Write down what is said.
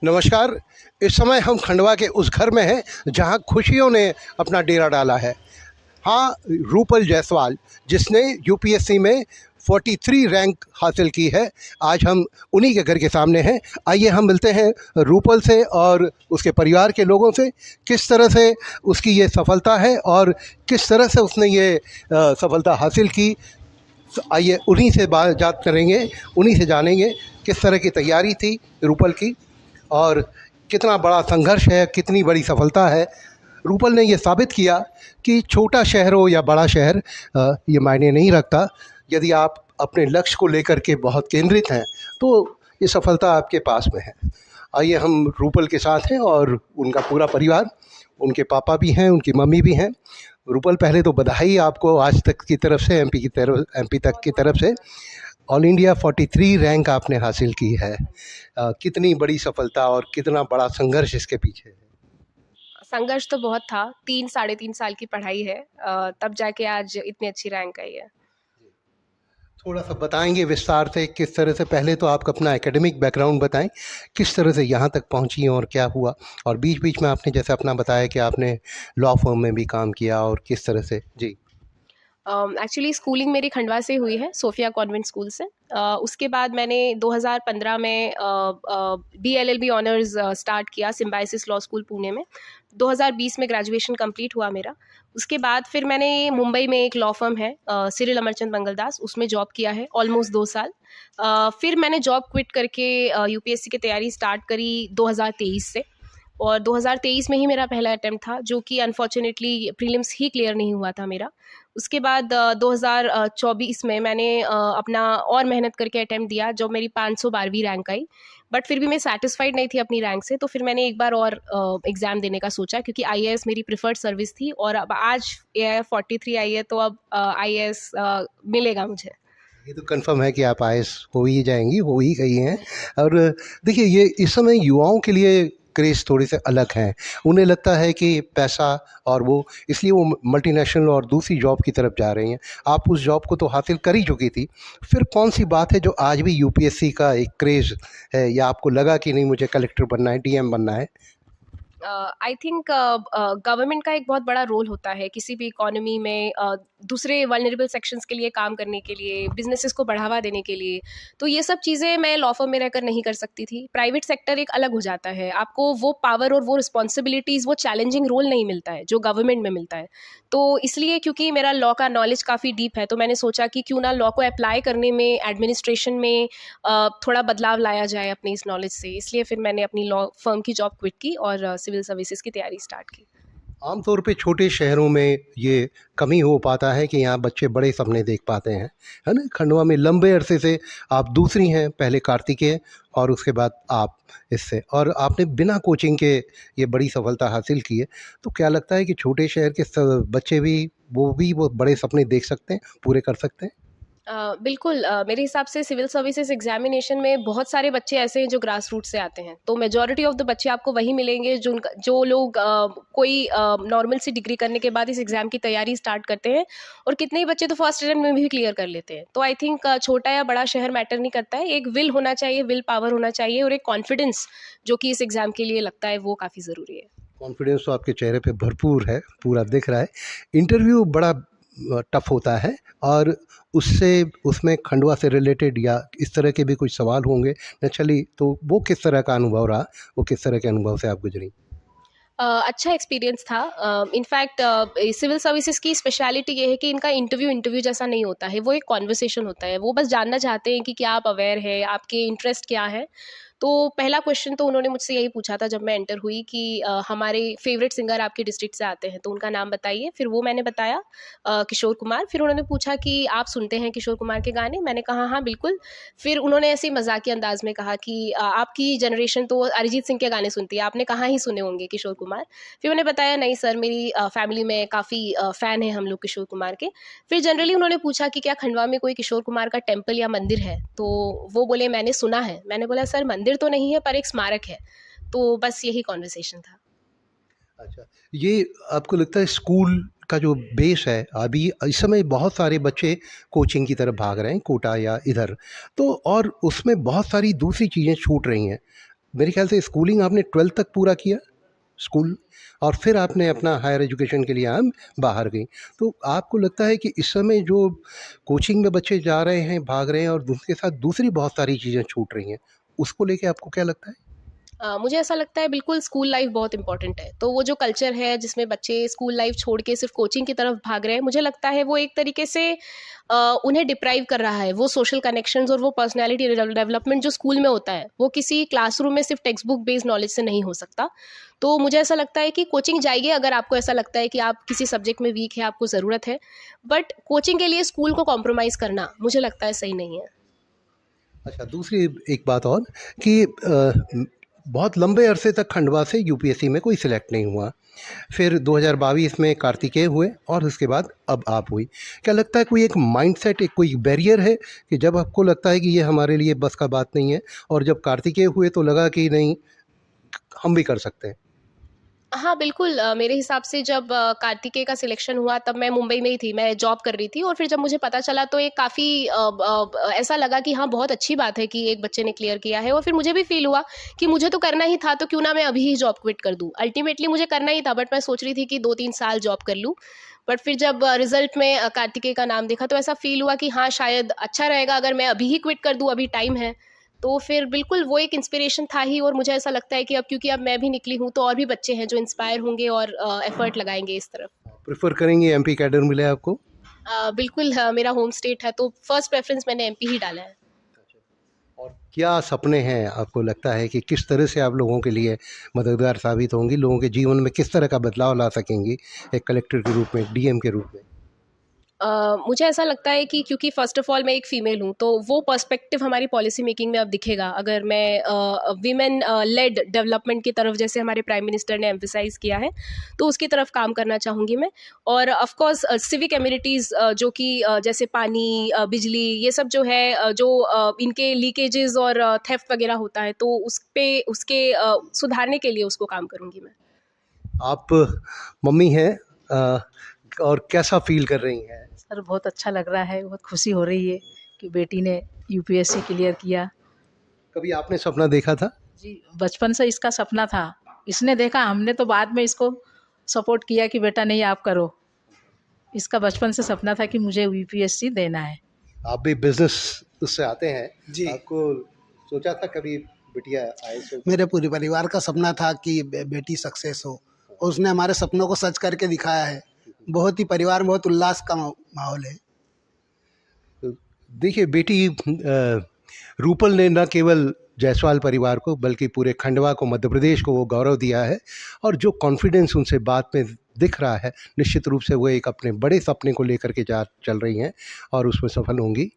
नमस्कार। इस समय हम खंडवा के उस घर में हैं जहां खुशियों ने अपना डेरा डाला है। हाँ, रूपल जायसवाल जिसने यूपीएससी में 43 रैंक हासिल की है, आज हम उन्हीं के घर के सामने हैं। आइए हम मिलते हैं रूपल से और उसके परिवार के लोगों से, किस तरह से उसकी ये सफलता है और किस तरह से उसने ये सफलता हासिल की। आइए उन्हीं से बात करेंगे, उन्हीं से जानेंगे किस तरह की तैयारी थी रूपल की और कितना बड़ा संघर्ष है, कितनी बड़ी सफलता है। रूपल ने ये साबित किया कि छोटा शहर हो या बड़ा शहर ये मायने नहीं रखता। यदि आप अपने लक्ष्य को लेकर के बहुत केंद्रित हैं तो ये सफलता आपके पास में है। आइए हम रूपल के साथ हैं और उनका पूरा परिवार, उनके पापा भी हैं, उनकी मम्मी भी हैं। रूपल, पहले तो बधाई आपको आज तक की तरफ से, एमपी तक की तरफ से। ऑल इंडिया 43 रैंक आपने हासिल की है। कितनी बड़ी सफलता और कितना बड़ा संघर्ष इसके पीछे है। संघर्ष तो बहुत था। 3 साढ़े 3 साल की पढ़ाई है, तब जाके आज इतनी अच्छी रैंक आई है। थोड़ा सा बताएंगे विस्तार से किस तरह से, पहले तो आप अपना एकेडमिक बैकग्राउंड बताएं, किस तरह से यहाँ तक पहुँची और क्या हुआ, और बीच बीच में आपने जैसे अपना बताया कि आपने लॉ फर्म में भी काम किया और किस तरह से। जी। एक्चुअली स्कूलिंग मेरी खंडवा से हुई है, सोफिया कॉन्वेंट स्कूल से। उसके बाद मैंने 2015 में BLLB ऑनर्स स्टार्ट किया सिम्बायोसिस लॉ स्कूल पुणे में। 2020 में ग्रेजुएशन कंप्लीट हुआ मेरा। उसके बाद फिर मैंने मुंबई में एक लॉ फर्म है सिरिल अमरचंद मंगलदास, उसमें जॉब किया है ऑलमोस्ट 2 साल। फिर मैंने जॉब क्विट करके UPSC की तैयारी स्टार्ट करी 2023 से, और 2023 में ही मेरा पहला अटैम्प्ट था, जो कि अनफॉर्चुनेटली प्रीलिम्स ही क्लियर नहीं हुआ था मेरा। उसके बाद 2024 में मैंने अपना और मेहनत करके अटैम्प्ट दिया, जो मेरी 512वीं रैंक आई। बट फिर भी मैं सेटिस्फाइड नहीं थी अपनी रैंक से, तो फिर मैंने एक बार और एग्ज़ाम देने का सोचा, क्योंकि IAS मेरी प्रिफर्ड सर्विस थी, और अब आज AIF 43 आई है, तो अब IAS मिलेगा मुझे। ये तो कंफर्म है कि आप IAS हो ही जाएंगी, हो ही गई हैं। और देखिए, ये इस समय युवाओं के लिए क्रेज़ थोड़े से अलग हैं। उन्हें लगता है कि पैसा और वो, इसलिए वो मल्टीनेशनल और दूसरी जॉब की तरफ जा रही हैं। आप उस जॉब को तो हासिल कर ही चुकी थी, फिर कौन सी बात है जो आज भी UPSC का एक क्रेज़ है, या आपको लगा कि नहीं मुझे कलेक्टर बनना है, DM बनना है? आई थिंक गवर्नमेंट का एक बहुत बड़ा रोल होता है किसी भी इकोनॉमी में, दूसरे वल्नरेबल सेक्शंस के लिए काम करने के लिए, बिजनेसेस को बढ़ावा देने के लिए। तो ये सब चीज़ें मैं लॉ फर्म में रहकर नहीं कर सकती थी। प्राइवेट सेक्टर एक अलग हो जाता है, आपको वो पावर और वो रिस्पॉन्सिबिलिटीज़, वो चैलेंजिंग रोल नहीं मिलता है जो गवर्नमेंट में मिलता है। तो इसलिए, क्योंकि मेरा लॉ का नॉलेज काफ़ी डीप है, तो मैंने सोचा कि क्यों ना लॉ को अप्लाई करने में, एडमिनिस्ट्रेशन में थोड़ा बदलाव लाया जाए अपनी इस नॉलेज से। इसलिए फिर मैंने अपनी लॉ फर्म की जॉब क्विट की और सिविल सर्विसेज की तैयारी स्टार्ट की। आमतौर पे छोटे शहरों में ये कमी हो पाता है कि यहाँ बच्चे बड़े सपने देख पाते हैं, है ना। खंडवा में लंबे अरसे से आप दूसरी हैं, पहले कार्तिकेय और उसके बाद आप इससे, और आपने बिना कोचिंग के ये बड़ी सफलता हासिल की है। तो क्या लगता है कि छोटे शहर के बच्चे भी वो बड़े सपने देख सकते हैं, पूरे कर सकते हैं? बिल्कुल, मेरे हिसाब से सिविल सर्विसेज एग्जामिनेशन में बहुत सारे बच्चे ऐसे हैं जो ग्रास रूट से आते हैं, तो मेजॉरिटी ऑफ द बच्चे आपको वही मिलेंगे जो लोग कोई नॉर्मल सी डिग्री करने के बाद इस एग्ज़ाम की तैयारी स्टार्ट करते हैं, और कितने ही बच्चे तो फर्स्ट अटेम्प्ट में भी क्लियर कर लेते हैं। तो आई थिंक छोटा या बड़ा शहर मैटर नहीं करता है, एक विल होना चाहिए, विल पावर होना चाहिए, और एक कॉन्फिडेंस जो कि इस एग्ज़ाम के लिए लगता है, वो काफ़ी ज़रूरी है। कॉन्फिडेंस तो आपके चेहरे पे भरपूर है, पूरा दिख रहा है। इंटरव्यू बड़ा टफ होता है, और उसमें खंडवा से रिलेटेड या इस तरह के भी कुछ सवाल होंगे नेचुरली, तो वो किस तरह का अनुभव रहा, वो किस तरह के अनुभव से आप गुजरी? अच्छा एक्सपीरियंस था। इनफैक्ट सिविल सर्विसेज की स्पेशलिटी ये है कि इनका इंटरव्यू जैसा नहीं होता है, वो एक कॉन्वर्सेशन होता है। वो बस जानना चाहते हैं कि क्या आप अवेयर है, आपके इंटरेस्ट क्या है। तो पहला क्वेश्चन तो उन्होंने मुझसे यही पूछा था जब मैं एंटर हुई कि हमारे फेवरेट सिंगर आपके डिस्ट्रिक्ट से आते हैं, तो उनका नाम बताइए। फिर वो मैंने बताया, किशोर कुमार। फिर उन्होंने पूछा कि आप सुनते हैं किशोर कुमार के गाने? मैंने कहा हाँ बिल्कुल। फिर उन्होंने ऐसे ही मजाकिया अंदाज में कहा कि आपकी जनरेशन तो अरिजीत सिंह के गाने सुनती है, आपने कहाँ ही सुने होंगे किशोर कुमार। फिर मैंने बताया नहीं सर, मेरी फैमिली में काफ़ी फ़ैन है हम लोग किशोर कुमार के। फिर जनरली उन्होंने पूछा कि क्या खंडवा में कोई किशोर कुमार का टेम्पल या मंदिर है? तो वो बोले मैंने सुना है। मैंने बोला सर मंदिर तो नहीं है, पर एक स्मारक है। तो बस यही कॉन्वर्सेशन था। अच्छा, ये आपको लगता है स्कूल का जो बेस है, अभी इस समय बहुत सारे बच्चे कोचिंग की तरफ भाग रहे हैं, कोटा या इधर, तो और उसमें बहुत सारी दूसरी चीज़ें छूट रही हैं। मेरे ख्याल से स्कूलिंग आपने 12th तक पूरा किया स्कूल, और फिर आपने अपना हायर एजुकेशन के लिए आप बाहर गई। तो आपको लगता है कि इस समय जो कोचिंग में बच्चे जा रहे हैं, भाग रहे हैं, और उसके साथ दूसरी बहुत सारी चीज़ें छूट रही हैं, उसको लेके आपको क्या लगता है? मुझे ऐसा लगता है बिल्कुल स्कूल लाइफ बहुत इंपॉर्टेंट है। तो वो जो कल्चर है जिसमें बच्चे स्कूल लाइफ छोड़ के सिर्फ कोचिंग की तरफ भाग रहे हैं, मुझे लगता है वो एक तरीके से उन्हें डिप्राइव कर रहा है। वो सोशल कनेक्शंस और वो पर्सनैलिटी डेवलपमेंट जो स्कूल में होता है, वो किसी क्लासरूम में सिर्फ टेक्स्ट बुक बेस्ड नॉलेज से नहीं हो सकता। तो मुझे ऐसा लगता है कि कोचिंग जाइए अगर आपको ऐसा लगता है कि आप किसी सब्जेक्ट में वीक है, आपको ज़रूरत है, बट कोचिंग के लिए स्कूल को कॉम्प्रोमाइज़ करना मुझे लगता है सही नहीं है। अच्छा, दूसरी एक बात और कि बहुत लंबे अरसे तक खंडवा से यूपीएससी में कोई सिलेक्ट नहीं हुआ, फिर 2022 में कार्तिकेय हुए, और उसके बाद अब आप हुई। क्या लगता है कोई एक माइंडसेट, एक कोई बैरियर है कि जब आपको लगता है कि ये हमारे लिए बस का बात नहीं है, और जब कार्तिकेय हुए तो लगा कि नहीं, हम भी कर सकते हैं? हाँ, बिल्कुल मेरे हिसाब से जब कार्तिकेय का सिलेक्शन हुआ तब मैं मुंबई में ही थी, मैं जॉब कर रही थी, और फिर जब मुझे पता चला तो ये काफ़ी ऐसा लगा कि हाँ, बहुत अच्छी बात है कि एक बच्चे ने क्लियर किया है, और फिर मुझे भी फ़ील हुआ कि मुझे तो करना ही था, तो क्यों ना मैं अभी ही जॉब क्विट कर दूँ। अल्टीमेटली मुझे करना ही था, बट मैं सोच रही थी कि 2-3 साल जॉब कर लूँ। बट फिर जब रिज़ल्ट में कार्तिकेय का नाम देखा तो ऐसा फ़ील हुआ कि हाँ, शायद अच्छा रहेगा अगर मैं अभी ही क्विट कर दूँ, अभी टाइम है। तो फिर बिल्कुल वो एक इंस्पिरेशन था ही, और मुझे ऐसा लगता है कि अब क्योंकि अब मैं भी निकली हूँ तो और भी बच्चे हैं जो इंस्पायर होंगे और एफर्ट लगाएंगे इस तरफ। प्रेफर करेंगे एमपी कैडर मिले आपको? बिल्कुल मेरा होम स्टेट है तो फर्स्ट प्रेफरेंस मैंने एमपी ही डाला है। और क्या सपने हैं, आपको लगता है कि किस तरह से आप लोगों के लिए मददगार साबित होंगी, लोगों के जीवन में किस तरह का बदलाव ला सकेंगी, एक कलेक्टर के रूप में, डीएम के रूप में? मुझे ऐसा लगता है कि क्योंकि फ़र्स्ट ऑफ़ ऑल मैं एक फ़ीमेल हूँ, तो वो पर्सपेक्टिव हमारी पॉलिसी मेकिंग में अब दिखेगा। अगर मैं वीमेन लेड डेवलपमेंट की तरफ, जैसे हमारे प्राइम मिनिस्टर ने एम्फसाइज़ किया है, तो उसकी तरफ काम करना चाहूँगी मैं। और ऑफ़ कोर्स सिविक एमिनिटीज़ जो कि जैसे पानी, बिजली, ये सब जो है इनके लीकेजेस और थेफ्ट वगैरह होता है, तो उसके सुधारने के लिए उसको काम करूँगी मैं। आप मम्मी हैं, और कैसा फील कर रही हैं? सर बहुत अच्छा लग रहा है, बहुत खुशी हो रही है कि बेटी ने यूपीएससी क्लियर किया। कभी आपने सपना देखा था? जी, बचपन से इसका सपना था। इसने देखा, हमने तो बाद में इसको सपोर्ट किया कि बेटा नहीं आप करो। इसका बचपन से सपना था कि मुझे यूपीएससी देना है। आप भी बिजनेस उससे आते हैं जी। आपको सोचा था कभी बिटिया आईएएस हो? मेरे पूरे परिवार का सपना था कि बेटी सक्सेस हो, और उसने हमारे सपनों को सच करके दिखाया है। बहुत ही परिवार में बहुत उल्लास का माहौल है। देखिए बेटी रूपल ने न केवल जायसवाल परिवार को बल्कि पूरे खंडवा को, मध्य प्रदेश को वो गौरव दिया है, और जो कॉन्फिडेंस उनसे बात में दिख रहा है, निश्चित रूप से वो एक अपने बड़े सपने को लेकर के चल रही हैं और उसमें सफल होंगी।